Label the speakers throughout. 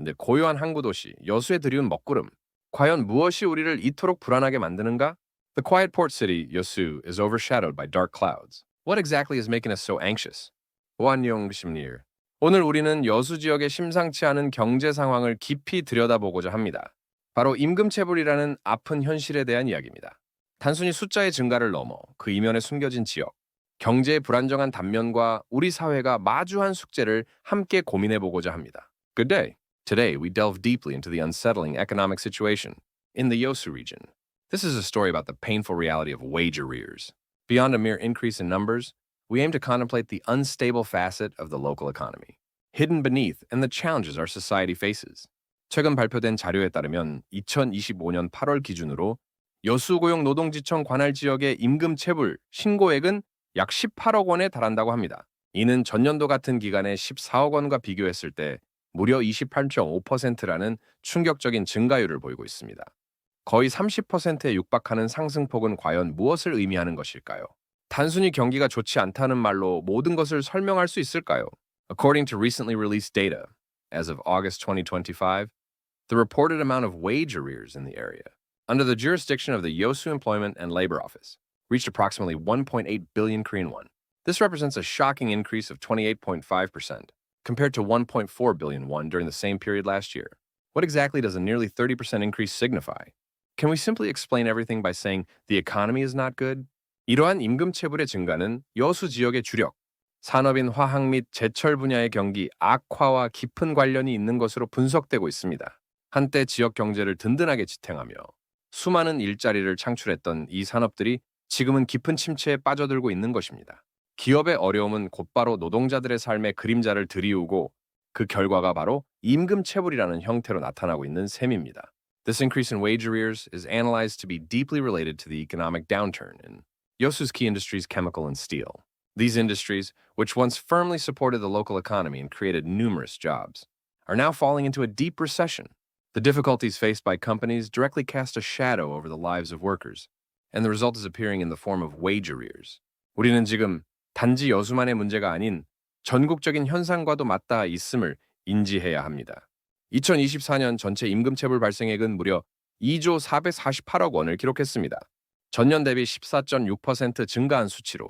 Speaker 1: 근데 고요한 항구 도시, 여수에 드리운 먹구름. 과연 무엇이 우리를 이토록 불안하게 만드는가? The quiet port city, Yosu, is overshadowed by dark clouds. What exactly is making us so anxious? 오한용 심리을. 오늘 우리는 여수 지역의 심상치 않은 경제 상황을 깊이 들여다보고자 합니다. 바로 임금체불이라는 아픈 현실에 대한 이야기입니다. 단순히 숫자의 증가를 넘어 그 이면에 숨겨진 지역, 경제의 불안정한 단면과 우리 사회가 마주한 숙제를 함께 고민해 보고자 합니다. Good day. Today, we delve deeply into the unsettling economic situation in the Yosu region. This is a story about the painful reality of wage arrears. Beyond a mere increase in numbers, we aim to contemplate the unstable facet of the local economy, hidden beneath and the challenges our society faces. 최근 발표된 자료에 따르면 2025년 8월 기준으로 여수고용노동지청 관할 지역의 임금 체불 신고액은 약 18억 원에 달한다고 합니다. 이는 전년도 같은 기간의 14억 원과 비교했을 때 무려 28.5%라는 충격적인 증가율을 보이고 있습니다. 거의 30%에 육박하는 상승폭은 과연 무엇을 의미하는 것일까요? 단순히 경기가 좋지 않다는 말로 모든 것을 설명할 수 있을까요? According to recently released data, as of August 2025, the reported amount of wage arrears in the area, under the jurisdiction of the Yosu Employment and Labor Office, reached approximately 1.8 billion Korean won. This represents a shocking increase of 28.5%, compared to 1.4 billion won during the same period last year. What exactly does a nearly 30% increase signify? Can we simply explain everything by saying the economy is not good? 이러한 임금 체불의 증가는 여수 지역의 주력, 산업인 화학 및 제철 분야의 경기 악화와 깊은 관련이 있는 것으로 분석되고 있습니다. 한때 지역 경제를 든든하게 지탱하며 수많은 일자리를 창출했던 이 산업들이 지금은 깊은 침체에 빠져들고 있는 것입니다. 기업의 어려움은 곧바로 노동자들의 삶의 그림자를 드리우고 그 결과가 바로 임금 체불이라는 형태로 나타나고 있는 셈입니다. This increase in wage arrears is analyzed to be deeply related to the economic downturn in Yosu's key industries, chemical and steel. These industries, which once firmly supported the local economy and created numerous jobs, are now falling into a deep recession. The difficulties faced by companies directly cast a shadow over the lives of workers, and the result is appearing in the form of wage arrears. 우리는 지금 단지 여수만의 문제가 아닌 전국적인 현상과도 맞닿아 있음을 인지해야 합니다. 2024년 전체 임금체불 발생액은 무려 2조 448억 원을 기록했습니다. 전년 대비 14.6% 증가한 수치로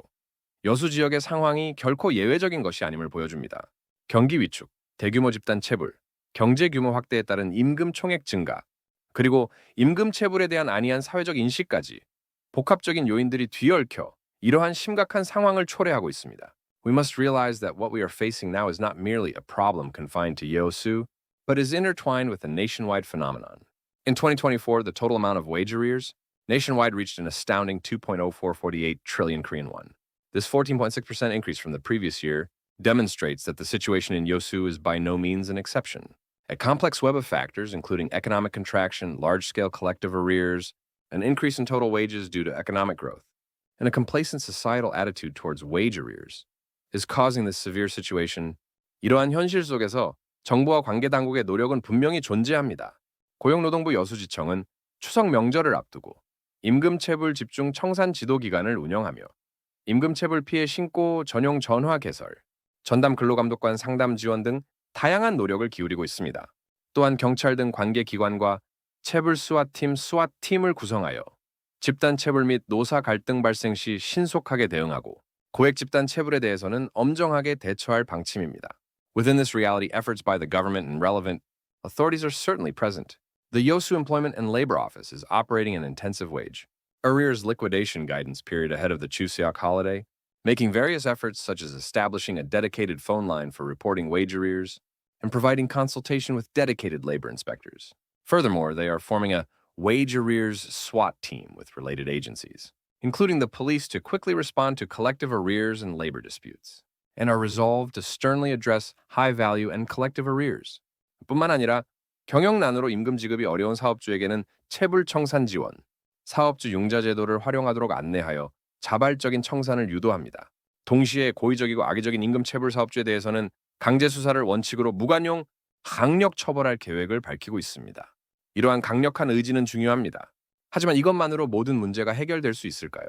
Speaker 1: 여수 지역의 상황이 결코 예외적인 것이 아님을 보여줍니다. 경기 위축, 대규모 집단 체불, 경제 규모 확대에 따른 임금 총액 증가, 그리고 임금 체불에 대한 안이한 사회적 인식까지 복합적인 요인들이 뒤얽혀 이러한 심각한 상황을 초래하고 있습니다. We must realize that what we are facing now is not merely a problem confined to Yeosu, but is intertwined with a nationwide phenomenon. In 2024, the total amount of wage arrears nationwide reached an astounding 2.0448 trillion Korean won. This 14.6% increase from the previous year demonstrates that the situation in Yeosu is by no means an exception. A complex web of factors, including economic contraction, large-scale collective arrears, an increase in total wages due to economic growth, and a complacent societal attitude towards wage arrears, is causing this severe situation. 이러한 현실 속에서 정부와 관계당국의 노력은 분명히 존재합니다. 고용노동부 여수지청은 추석 명절을 앞두고 임금체불 집중 청산 지도 기간을 운영하며 임금체불 피해 신고 전용 전화 개설, 전담 근로감독관 상담 지원 등 다양한 노력을 기울이고 있습니다. 또한 경찰 등 관계기관과 체불 스왓팀을 구성하여 집단 체불 및 노사 갈등 발생 시 신속하게 대응하고 고액 집단 체불에 대해서는 엄정하게 대처할 방침입니다. Within this reality, efforts by the government and relevant authorities are certainly present. The Yosu Employment and Labor Office is operating an intensive wage arrears liquidation guidance period ahead of the Chuseok holiday, making various efforts such as establishing a dedicated phone line for reporting wage arrears and providing consultation with dedicated labor inspectors. Furthermore, they are forming a wage arrears SWAT team with related agencies, including the police, to quickly respond to collective arrears and labor disputes, and are resolved to sternly address high-value and collective arrears. 뿐만 아니라 경영난으로 임금 지급이 어려운 사업주에게는 체불 청산 지원, 사업주 융자 제도를 활용하도록 안내하여 자발적인 청산을 유도합니다. 동시에 고의적이고 악의적인 임금 체불 사업주에 대해서는 강제 수사를 원칙으로 무관용 강력 처벌할 계획을 밝히고 있습니다. 이러한 강력한 의지는 중요합니다. 하지만 이것만으로 모든 문제가 해결될 수 있을까요?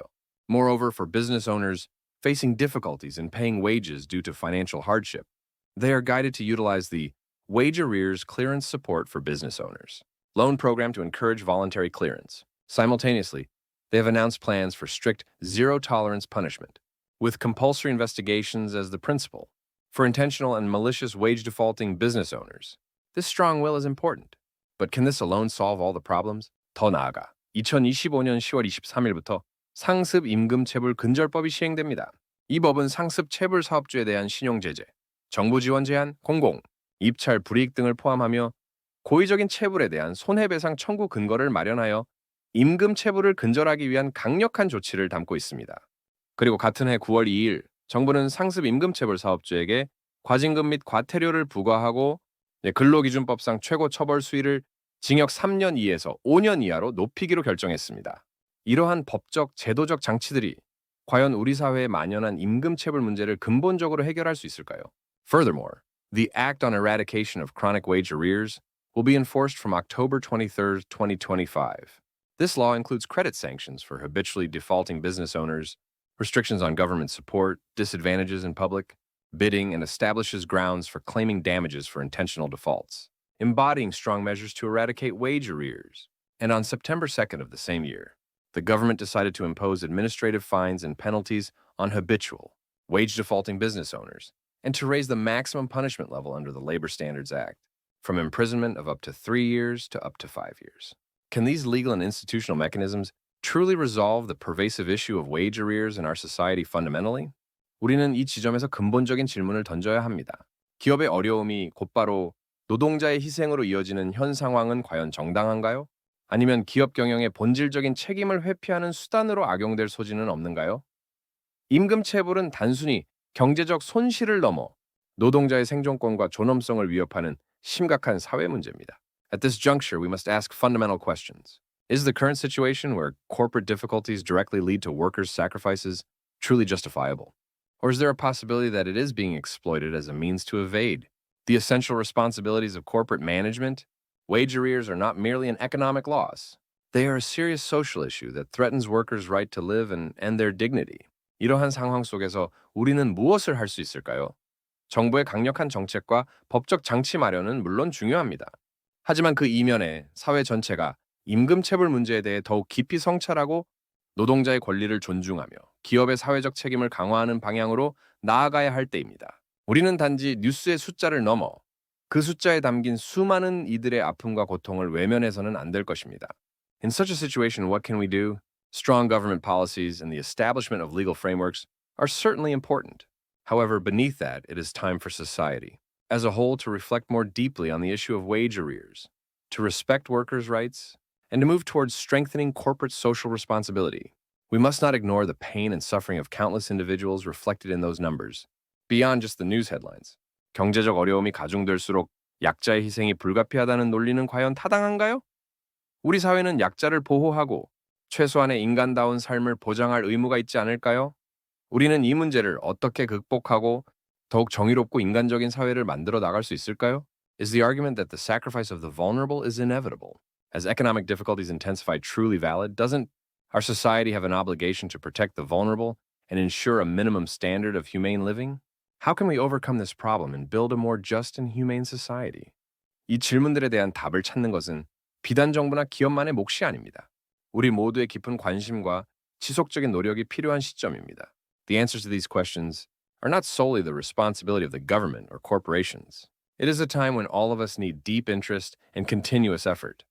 Speaker 1: Moreover, for business owners facing difficulties in paying wages due to financial hardship, they are guided to utilize the wage arrears clearance support for business owners, loan program to encourage voluntary clearance. Simultaneously, they have announced plans for strict zero-tolerance punishment, with compulsory investigations as the principle for intentional and malicious wage defaulting business owners. This strong will is important. But can this alone solve all the problems? 더 나아가 2025년 10월 23일부터 상습 임금 체불 근절법이 시행됩니다. 이 법은 상습 체불 사업주에 대한 신용 제재, 정부 지원 제한, 공공, 입찰 불이익 등을 포함하며 고의적인 체불에 대한 손해배상 청구 근거를 마련하여 임금 체불을 근절하기 위한 강력한 조치를 담고 있습니다. 그리고 같은 해 9월 2일 정부는 상습 임금 체불 사업주에게 과징금 및 과태료를 부과하고 근로기준법상 최고 처벌 수위를 징역 3년 이에서 5년 이하로 높이기로 결정했습니다. 이러한 법적, 제도적 장치들이 과연 우리 사회에 만연한 임금 체불 문제를 근본적으로 해결할 수 있을까요? Furthermore, the Act on Eradication of Chronic Wage Arrears will be enforced from October 23, 2025. This law includes credit sanctions for habitually defaulting business owners, restrictions on government support, disadvantages in public bidding, and establishes grounds for claiming damages for intentional defaults, embodying strong measures to eradicate wage arrears. And on September 2nd of the same year, the government decided to impose administrative fines and penalties on habitual, wage defaulting business owners, and to raise the maximum punishment level under the Labor Standards Act from imprisonment of up to 3 years to up to 5 years. Can these legal and institutional mechanisms truly resolve the pervasive issue of wage arrears in our society fundamentally? 우리는 이 지점에서 근본적인 질문을 던져야 합니다. 기업의 어려움이 곧바로 노동자의 희생으로 이어지는 현 상황은 과연 정당한가요? 아니면 기업 경영의 본질적인 책임을 회피하는 수단으로 악용될 소지는 없는가요? 임금 체불은 단순히 경제적 손실을 넘어 노동자의 생존권과 존엄성을 위협하는 심각한 사회 문제입니다. At this juncture, we must ask fundamental questions. Is the current situation where corporate difficulties directly lead to workers' sacrifices truly justifiable? Or is there a possibility that it is being exploited as a means to evade the essential responsibilities of corporate management? Wage arrears are not merely an economic loss. They are a serious social issue that threatens workers' right to live and their dignity. 이러한 상황 속에서 우리는 무엇을 할 수 있을까요? 정부의 강력한 정책과 법적 장치 마련은 물론 중요합니다. 하지만 그 이면에 사회 전체가 임금 체불 문제에 대해 더욱 깊이 성찰하고 노동자의 권리를 존중하며 기업의 사회적 책임을 강화하는 방향으로 나아가야 할 때입니다. 우리는 단지 뉴스의 숫자를 넘어 그 숫자에 담긴 수많은 이들의 아픔과 고통을 외면해서는 안 될 것입니다. In such a situation, what can we do? Strong government policies and the establishment of legal frameworks are certainly important. However, beneath that, it is time for society as a whole to reflect more deeply on the issue of wage arrears, to respect workers' rights, and to move towards strengthening corporate social responsibility. We must not ignore the pain and suffering of countless individuals reflected in those numbers, beyond just the news headlines. 경제적 어려움이 가중될수록 약자의 희생이 불가피하다는 논리는 과연 타당한가요? 우리 사회는 약자를 보호하고 최소한의 인간다운 삶을 보장할 의무가 있지 않을까요? 우리는 이 문제를 어떻게 극복하고 더욱 정의롭고 인간적인 사회를 만들어 나갈 수 있을까요? Is the argument that the sacrifice of the vulnerable is inevitable? As economic difficulties intensify truly valid, doesn't our society have an obligation to protect the vulnerable and ensure a minimum standard of humane living? How can we overcome this problem and build a more just and humane society? 이 질문들에 대한 답을 찾는 것은 비단 정부나 기업만의 몫이 아닙니다. 우리 모두의 깊은 관심과 지속적인 노력이 필요한 시점입니다. The answers to these questions are not solely the responsibility of the government or corporations. It is a time when all of us need deep interest and continuous effort.